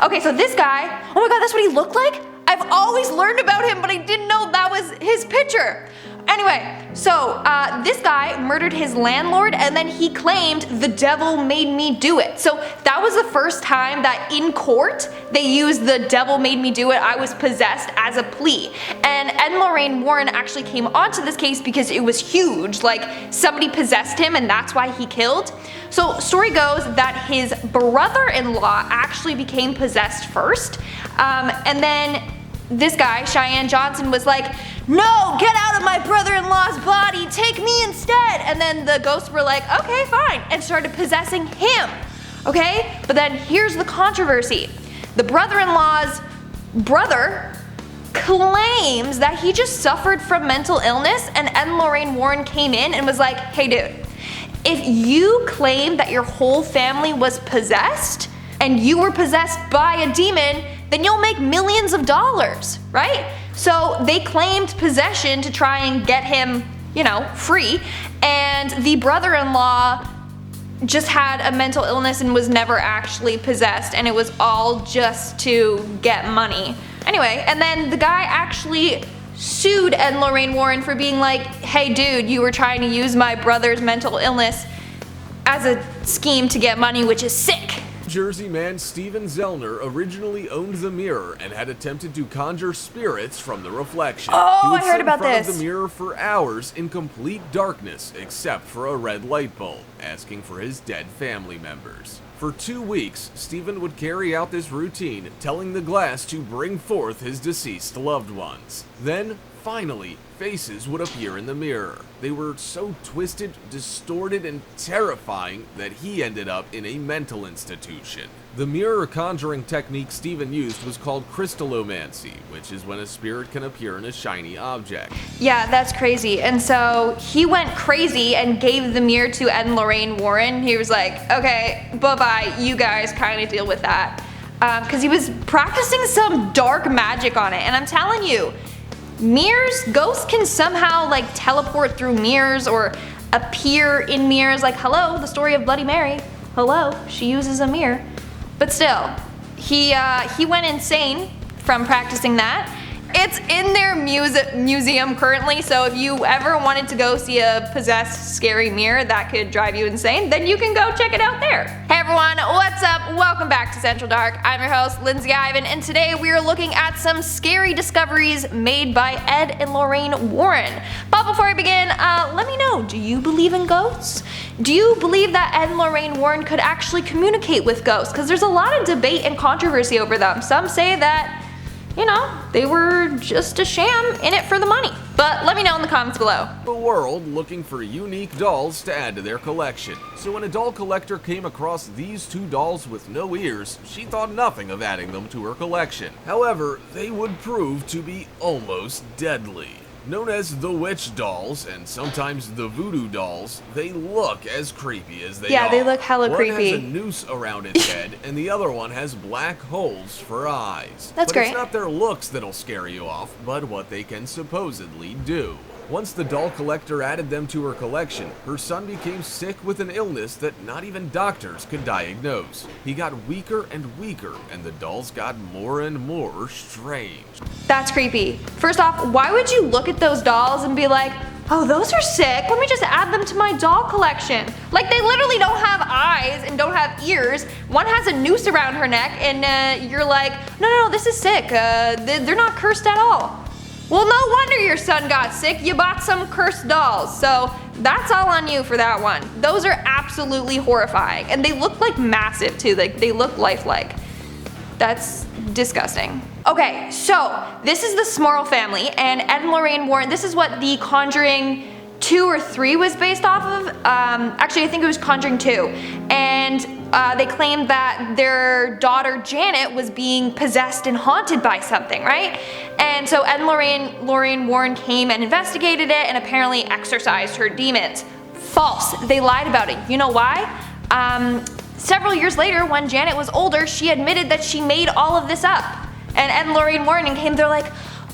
Okay, so this guy, oh my god, that's what he looked like? I've always learned about him, but I didn't know that was his picture. Anyway, so this guy murdered his landlord and then he claimed the devil made me do it. So that was the first time that in court they used the devil made me do it, I was possessed as a plea. And Ed and Lorraine Warren actually came onto this case because it was huge, like somebody possessed him and that's why he killed. So story goes that his brother-in-law actually became possessed first, and then this guy, Cheyenne Johnson, was like, no, get out of my brother-in-law's body, take me instead. And then the ghosts were like, okay, fine, and started possessing him. Okay, but then here's the controversy. The brother-in-law's brother claims that he just suffered from mental illness, and Ed and Lorraine Warren came in and was like, hey dude, if you claim that your whole family was possessed and you were possessed by a demon, then you'll make millions of dollars, right? So they claimed possession to try and get him, you know, free, and the brother-in-law just had a mental illness and was never actually possessed, and it was all just to get money. Anyway, and then the guy actually sued Ed and Lorraine Warren for being like, hey dude, you were trying to use my brother's mental illness as a scheme to get money, which is sick. Jersey man Steven Zellner originally owned the mirror and had attempted to conjure spirits from the reflection. Oh, he would I heard about sit in front this. of the mirror for hours in complete darkness except for a red light bulb, asking for his dead family members. For 2 weeks, Steven would carry out this routine, telling the glass to bring forth his deceased loved ones. Then, finally, faces would appear in the mirror. They were so twisted, distorted, and terrifying that he ended up in a mental institution. The mirror conjuring technique Steven used was called crystallomancy, which is when a spirit can appear in a shiny object. Yeah, that's crazy. And so he went crazy and gave the mirror to Ed and Lorraine Warren. He was like, okay, bye-bye, you guys kind of deal with that. Because he was practicing some dark magic on it. And I'm telling you, mirrors, ghosts can somehow like teleport through mirrors or appear in mirrors. Like, hello, the story of Bloody Mary. Hello, she uses a mirror. But still, he went insane from practicing that. It's in their museum currently, so if you ever wanted to go see a possessed scary mirror that could drive you insane, then you can go check it out there. Hey everyone, what's up? Welcome back to Central Dark. I'm your host, Lindsay Ivan, and today we are looking at some scary discoveries made by Ed and Lorraine Warren. But before I begin, let me know, do you believe in ghosts? Do you believe that Ed and Lorraine Warren could actually communicate with ghosts? Because there's a lot of debate and controversy over them. Some say that, you know, they were just a sham in it for the money. But let me know in the comments below. The world looking for unique dolls to add to their collection. So when a doll collector came across these two dolls with no ears, she thought nothing of adding them to her collection. However, they would prove to be almost deadly. Known as the witch dolls, and sometimes the voodoo dolls, they look as creepy as they are. Yeah, they look hella one creepy. One has a noose around its head, and the other one has black holes for eyes. That's but great. It's not their looks that'll scare you off, but what they can supposedly do. Once the doll collector added them to her collection, her son became sick with an illness that not even doctors could diagnose. He got weaker and weaker, and the dolls got more and more strange. That's creepy. First off, why would you look at those dolls and be like, oh, those are sick, let me just add them to my doll collection? Like, they literally don't have eyes and don't have ears. One has a noose around her neck, and you're like, no, this is sick. They're not cursed at all. Well, no wonder your son got sick. You bought some cursed dolls. So that's all on you for that one. Those are absolutely horrifying. And they look like massive too. Like, they look lifelike. That's disgusting. Okay, so this is the Smurl family, and Ed and Lorraine Warren, this is what the Conjuring 2 or 3 was based off of. Actually, I think it was Conjuring 2. And they claimed that their daughter Janet was being possessed and haunted by something, right? And so Ed and Lorraine Warren came and investigated it and apparently exorcised her demons. False. They lied about it. You know why? Several years later, when Janet was older, she admitted that she made all of this up. And Ed and Lorraine Warren came, they're like,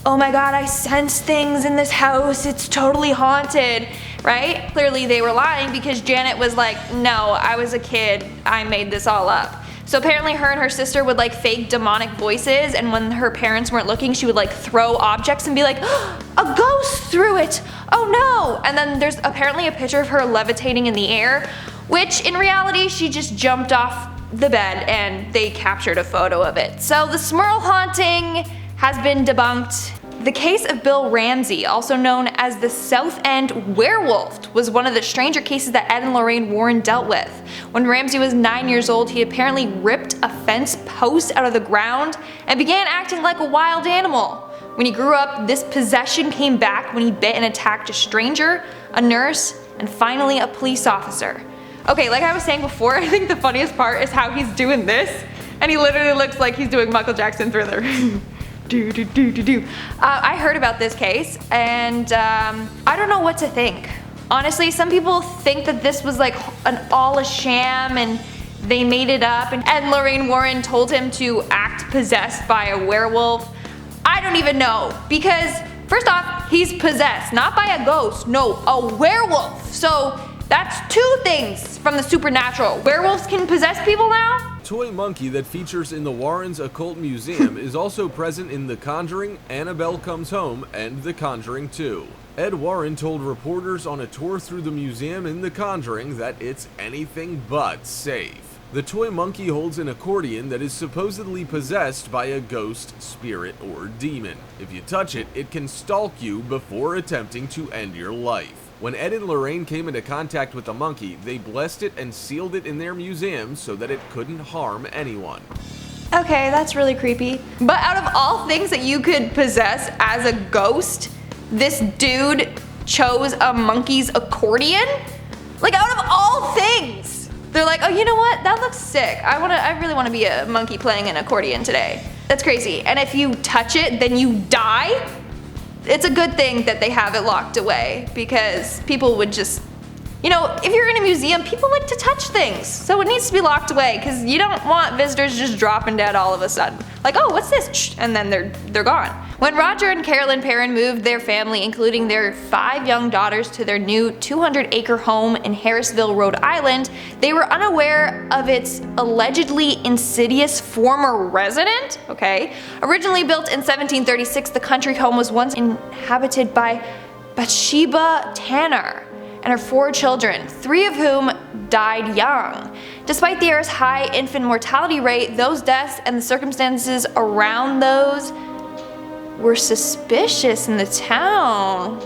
oh my god, I sense things in this house, it's totally haunted, right? Clearly they were lying because Janet was like, no, I was a kid, I made this all up. So apparently her and her sister would like fake demonic voices, and when her parents weren't looking, she would like throw objects and be like, a ghost threw it! Oh no! And then there's apparently a picture of her levitating in the air, which in reality she just jumped off the bed and they captured a photo of it. So the Smurl haunting has been debunked. The case of Bill Ramsey, also known as the South End werewolf, was one of the stranger cases that Ed and Lorraine Warren dealt with. When Ramsey was 9 years old, he apparently ripped a fence post out of the ground and began acting like a wild animal. When he grew up, this possession came back when he bit and attacked a stranger, a nurse, and finally a police officer. Okay, like I was saying before, I think the funniest part is how he's doing this, and he literally looks like he's doing Michael Jackson Thriller. I heard about this case, and I don't know what to think. Honestly, some people think that this was like all a sham and they made it up, and Ed and Lorraine Warren told him to act possessed by a werewolf. I don't even know, because first off, he's possessed, not by a ghost, no, a werewolf. So that's two things from the supernatural. Werewolves can possess people now? Toy monkey that features in the Warrens Occult Museum is also present in The Conjuring, Annabelle Comes Home, and The Conjuring 2. Ed Warren told reporters on a tour through the museum in The Conjuring that it's anything but safe. The toy monkey holds an accordion that is supposedly possessed by a ghost, spirit, or demon. If you touch it, it can stalk you before attempting to end your life. When Ed and Lorraine came into contact with the monkey, they blessed it and sealed it in their museum so that it couldn't harm anyone. Okay, that's really creepy. But out of all things that you could possess as a ghost, this dude chose a monkey's accordion? Like, out of all things! They're like, oh, you know what? That looks sick. I really want to be a monkey playing an accordion today. That's crazy. And if you touch it, then you die? It's a good thing that they have it locked away, because people would just, you know, if you're in a museum, people like to touch things. So it needs to be locked away, because you don't want visitors just dropping dead all of a sudden. Like, oh, what's this? And then they're gone. When Roger and Carolyn Perron moved their family, including their 5 young daughters, to their new 200-acre home in Harrisville, Rhode Island, they were unaware of its allegedly insidious former resident. Okay. Originally built in 1736, the country home was once inhabited by Bathsheba Tanner and her 4 children, 3 of whom died young. Despite the era's high infant mortality rate, those deaths and the circumstances around those were suspicious in the town.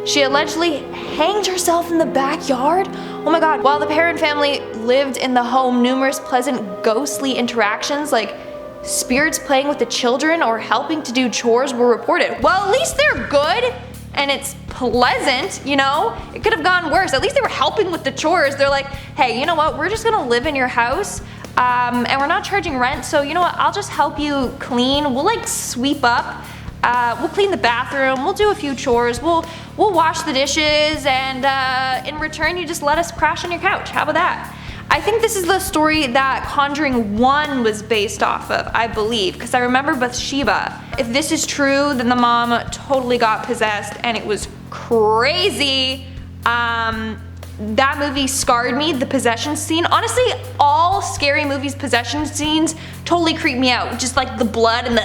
She allegedly hanged herself in the backyard? Oh my god. While the Perron family lived in the home, numerous pleasant ghostly interactions like spirits playing with the children or helping to do chores were reported. Well, at least they're good and it's pleasant, you know? It could have gone worse. At least they were helping with the chores. They're like, hey, you know what? We're just gonna live in your house. And we're not charging rent, so you know what, I'll just help you clean. We'll like sweep up, we'll clean the bathroom, we'll do a few chores, we'll wash the dishes, and in return you just let us crash on your couch. How about that? I think this is the story that Conjuring 1 was based off of, I believe, because I remember Bathsheba. If this is true, then the mom totally got possessed and it was crazy. That movie scarred me, the possession scene. Honestly, all scary movies' possession scenes totally creep me out. Just like the blood and the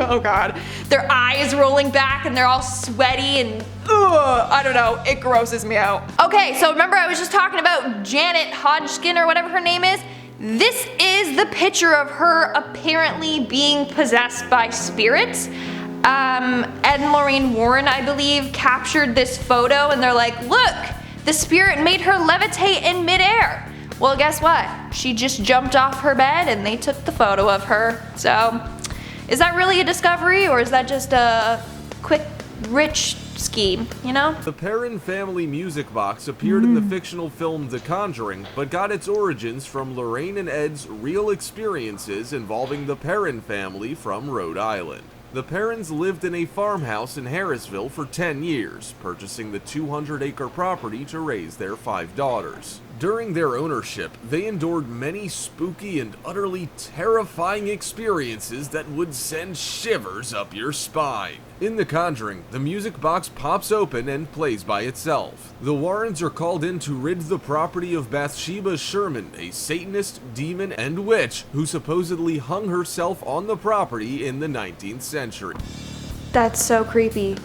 oh god. Their eyes rolling back and they're all sweaty and I don't know, it grosses me out. Okay, so remember I was just talking about Janet Hodgkin or whatever her name is? This is the picture of her apparently being possessed by spirits. Ed and Lorraine Warren, I believe, captured this photo and they're like, look! The spirit made her levitate in midair. Well, guess what? She just jumped off her bed and they took the photo of her. So, is that really a discovery or is that just a quick, rich scheme, you know? The Perron family music box appeared in the fictional film The Conjuring, but got its origins from Lorraine and Ed's real experiences involving the Perron family from Rhode Island. The Perrons lived in a farmhouse in Harrisville for 10 years, purchasing the 200-acre property to raise their 5 daughters. During their ownership, they endured many spooky and utterly terrifying experiences that would send shivers up your spine. In The Conjuring, the music box pops open and plays by itself. The Warrens are called in to rid the property of Bathsheba Sherman, a Satanist, demon, and witch who supposedly hung herself on the property in the 19th century. That's so creepy.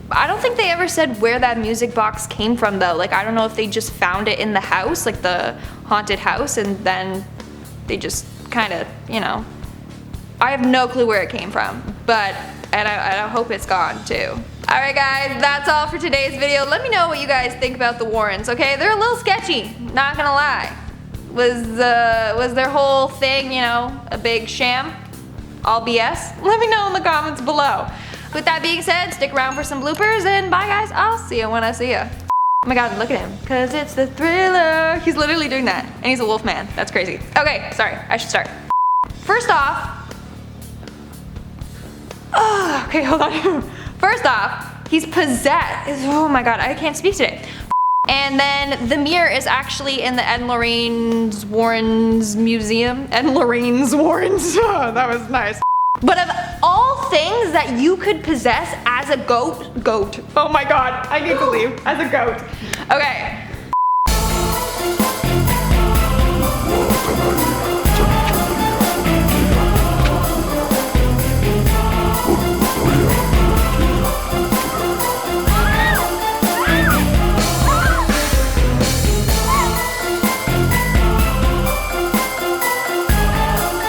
I don't think they ever said where that music box came from though. Like, I don't know if they just found it in the house, like the haunted house, and then they just kind of, you know. I have no clue where it came from, but, and I hope it's gone too. Alright guys, that's all for today's video. Let me know what you guys think about the Warrens, okay? They're a little sketchy, not gonna lie. Was their whole thing, you know, a big sham? All BS? Let me know in the comments below. With that being said, stick around for some bloopers, and bye guys, I'll see you when I see you. Oh my god, look at him, cause it's the thriller. He's literally doing that, and he's a wolf man. That's crazy. Okay, sorry, I should start. First off, okay, hold on. First off, he's possessed. Oh my god, I can't speak today. And then the mirror is actually in the Lorraine Warren's museum. Lorraine Warrens, that was nice. But of all things that you could possess as a goat, oh my god, I need to leave, as a goat. Okay,